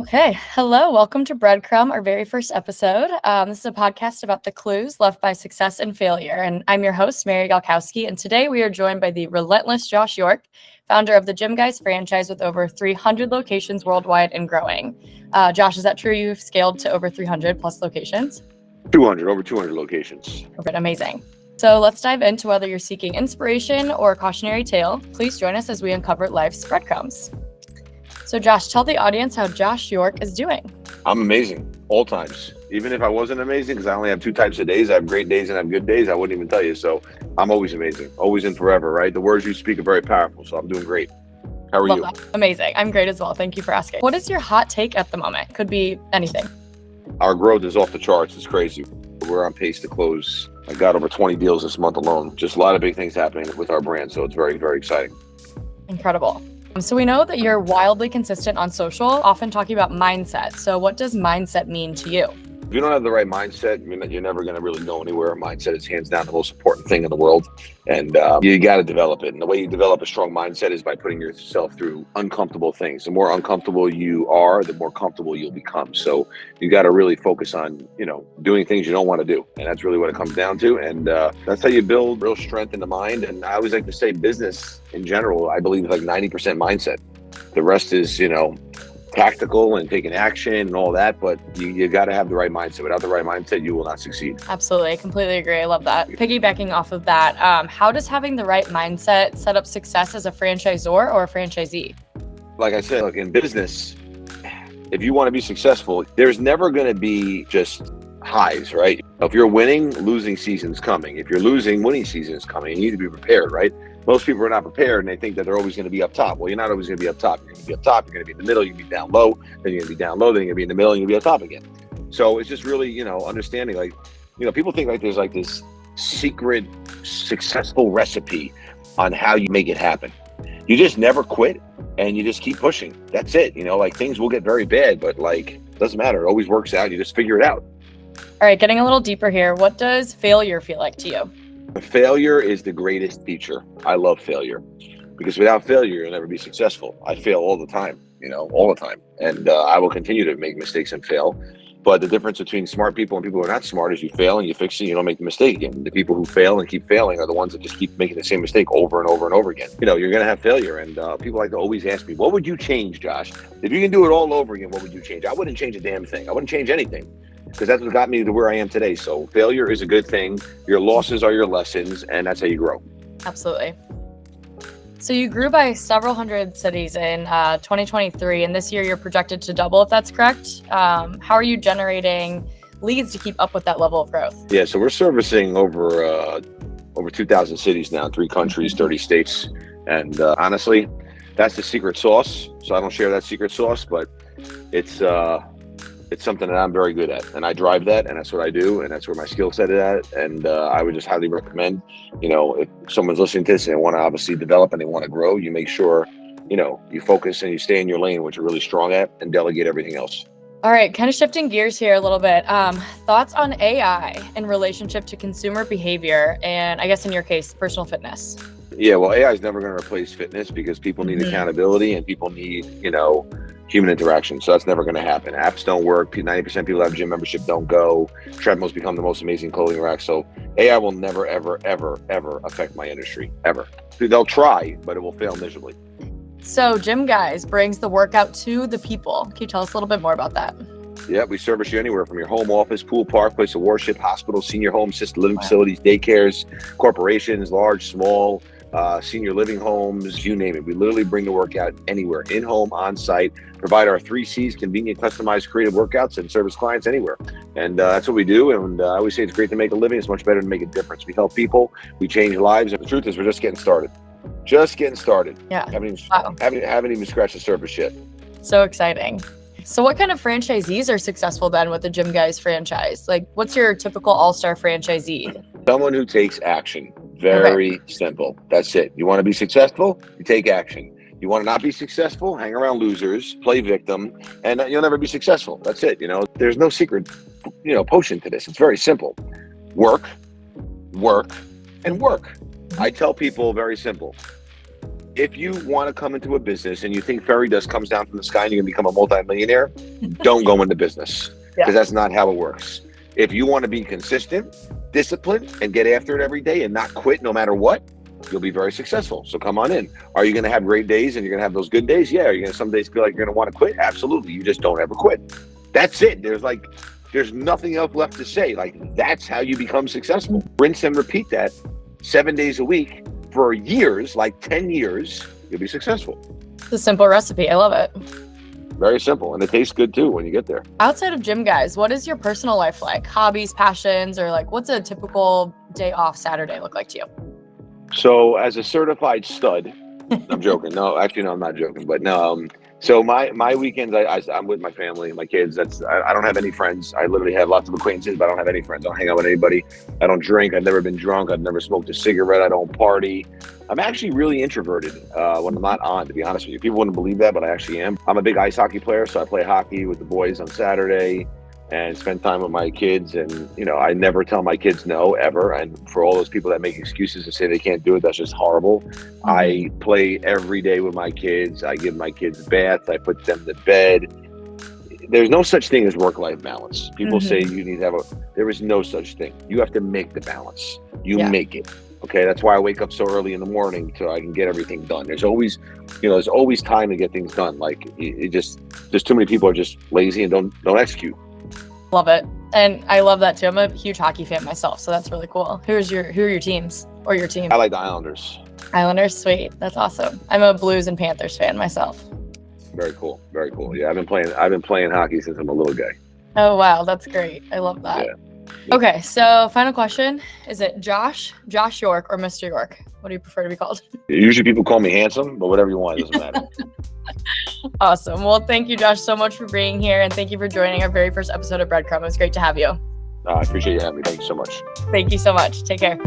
Okay, hello, welcome to Breadcrumb, our very first episode. This is a podcast about the clues left by success and failure, and I'm your host, Mary Galkowski, and today we are joined by the relentless Josh York, founder of the Gym Guyz franchise with over 300 locations worldwide and growing. Josh, is that true? You've scaled to over 300 plus locations? Over 200 locations. Okay, amazing. So let's dive into whether you're seeking inspiration or a cautionary tale. Please join us as we uncover life's breadcrumbs. So Josh, tell the audience how Josh York is doing. I'm amazing all times. Even if I wasn't amazing, because I only have two types of days. I have great days and I have good days. I wouldn't even tell you. So I'm always amazing, always and forever, right? The words you speak are very powerful. So I'm doing great. How are you? That. Amazing. I'm great as well. Thank you for asking. What is your hot take at the moment? Could be anything. Our growth is off the charts. It's crazy. We're on pace to close. I got over 20 deals this month alone. Just a lot of big things happening with our brand. So it's very, very exciting. Incredible. So we know that you're wildly consistent on social, often talking about mindset. So what does mindset mean to you? If you don't have the right mindset, you're never going to really go anywhere. Mindset is hands down the most important thing in the world. And you got to develop it. And the way you develop a strong mindset is by putting yourself through uncomfortable things. The more uncomfortable you are, the more comfortable you'll become. So you got to really focus on, doing things you don't want to do. And that's really what it comes down to. And that's how you build real strength in the mind. And I always like to say business in general, I believe is like 90% mindset. The rest is, tactical and taking action and all that, but you got to have the right mindset. Without the right mindset, you will not succeed. Absolutely. I completely agree. I love that. Piggybacking off of that, how does having the right mindset set up success as a franchisor or a franchisee? Like I said, in business, if you want to be successful, there's never going to be just highs, right? If you're winning, losing season's coming. If you're losing, winning season is coming. You need to be prepared, right? Most people are not prepared and they think that they're always going to be up top. Well, you're not always going to be up top. You're going to be up top. You're going to be in the middle. You're going to be down low. Then you're going to be down low. Then you're going to be in the middle. And you're going to be up top again. So it's just really, understanding people think there's this secret successful recipe on how you make it happen. You just never quit and you just keep pushing. That's it. Things will get very bad, but it doesn't matter. It always works out. You just figure it out. All right, getting a little deeper here. What does failure feel like to you? Failure is the greatest teacher. I love failure because without failure, you'll never be successful. I fail all the time, all the time. And I will continue to make mistakes and fail. But the difference between smart people and people who are not smart is you fail and you fix it, and you don't make the mistake. And the people who fail and keep failing are the ones that just keep making the same mistake over and over and over again. You're going to have failure. And people like to always ask me, what would you change, Josh? If you can do it all over again, what would you change? I wouldn't change a damn thing. I wouldn't change anything. Because that's what got me to where I am today. So failure is a good thing. Your losses are your lessons, and that's how you grow. Absolutely. So you grew by several hundred cities in 2023, and this year you're projected to double, if that's correct. How are you generating leads to keep up with that level of growth? Yeah, so we're servicing over 2,000 cities now, 3 countries, 30 states. And honestly, that's the secret sauce. So I don't share that secret sauce, but it's something that I'm very good at, and I drive that, and that's what I do, and that's where my skill set is at. And I would just highly recommend, if someone's listening to this and they want to obviously develop and they want to grow, you make sure, you focus and you stay in your lane, which you're really strong at, and delegate everything else. All right, kind of shifting gears here a little bit. Thoughts on AI in relationship to consumer behavior, and I guess in your case, personal fitness? Yeah, well, AI is never going to replace fitness because people need accountability and people need, human interaction. So that's never going to happen. Apps don't work. 90% of people who have gym membership don't go. Treadmills become the most amazing clothing rack. So AI will never, ever, ever, ever affect my industry, ever. They'll try, but it will fail miserably. So Gym Guyz brings the workout to the people. Can you tell us a little bit more about that? Yeah, we service you anywhere from your home office, pool, park, place of worship, hospitals, senior homes, assisted living facilities, daycares, corporations, large, small, senior living homes, you name it. We literally bring the workout anywhere, in-home, on-site, provide our 3 C's, convenient, customized, creative workouts, and service clients anywhere. And that's what we do. And I always say it's great to make a living. It's much better to make a difference. We help people. We change lives. And the truth is we're just getting started. Yeah. Haven't even scratched the surface yet. So exciting. So what kind of franchisees are successful then with the Gym Guyz franchise? What's your typical all-star franchisee? Someone who takes action. Very simple. That's it. You want to be successful? You take action. You want to not be successful? Hang around losers, play victim, and you'll never be successful. That's it. There's no secret, potion to this. It's very simple. Work, and work. I tell people very simple. if you want to come into a business and you think fairy dust comes down from the sky and you're going to become a multimillionaire, don't go into business, because that's not how it works. If you want to be consistent, disciplined, and get after it every day and not quit no matter what, you'll be very successful. So come on in. Are you going to have great days and you're going to have those good days? Yeah. Are you going to some days feel like you're going to want to quit? Absolutely. You just don't ever quit. That's it. There's nothing else left to say. Like, that's how you become successful. Rinse and repeat that 7 days a week for years, like 10 years, you'll be successful. It's a simple recipe. I love it. Very simple. And it tastes good too when you get there. Outside of Gym Guyz, what is your personal life like? Hobbies, passions, or like what's a typical day off Saturday look like to you? So as a certified stud, I'm joking. No, actually, no, I'm not joking. But no, so my weekends, I'm with my family and my kids. I don't have any friends. I literally have lots of acquaintances, but I don't have any friends. I don't hang out with anybody. I don't drink. I've never been drunk. I've never smoked a cigarette. I don't party. I'm actually really introverted when I'm not on, to be honest with you. People wouldn't believe that, but I actually am. I'm a big ice hockey player, so I play hockey with the boys on Saturday and spend time with my kids. And, you know, I never tell my kids no, ever. And for all those people that make excuses and say they can't do it, that's just horrible. Mm-hmm. I play every day with my kids. I give my kids baths. I put them to bed. There's no such thing as work-life balance. People say you need to have there is no such thing. You have to make the balance. You make it. Okay, that's why I wake up so early in the morning so I can get everything done. There's always time to get things done. Like, there's too many people are just lazy and don't execute. Love it. And I love that too. I'm a huge hockey fan myself, so that's really cool. Who are your teams or your team? I like the Islanders. Islanders, sweet. That's awesome. I'm a Blues and Panthers fan myself. Very cool. Very cool. Yeah, I've been playing hockey since I'm a little guy. Oh wow, that's great. I love that. Yeah. Okay, so final question. Is it Josh York, or Mr. York? What do you prefer to be called? Usually people call me handsome, but whatever you want, it doesn't matter. Awesome. Well, thank you, Josh, so much for being here, and thank you for joining our very first episode of Breadcrumb. It was great to have you. I appreciate you having me. Thank you so much. Thank you so much. Take care.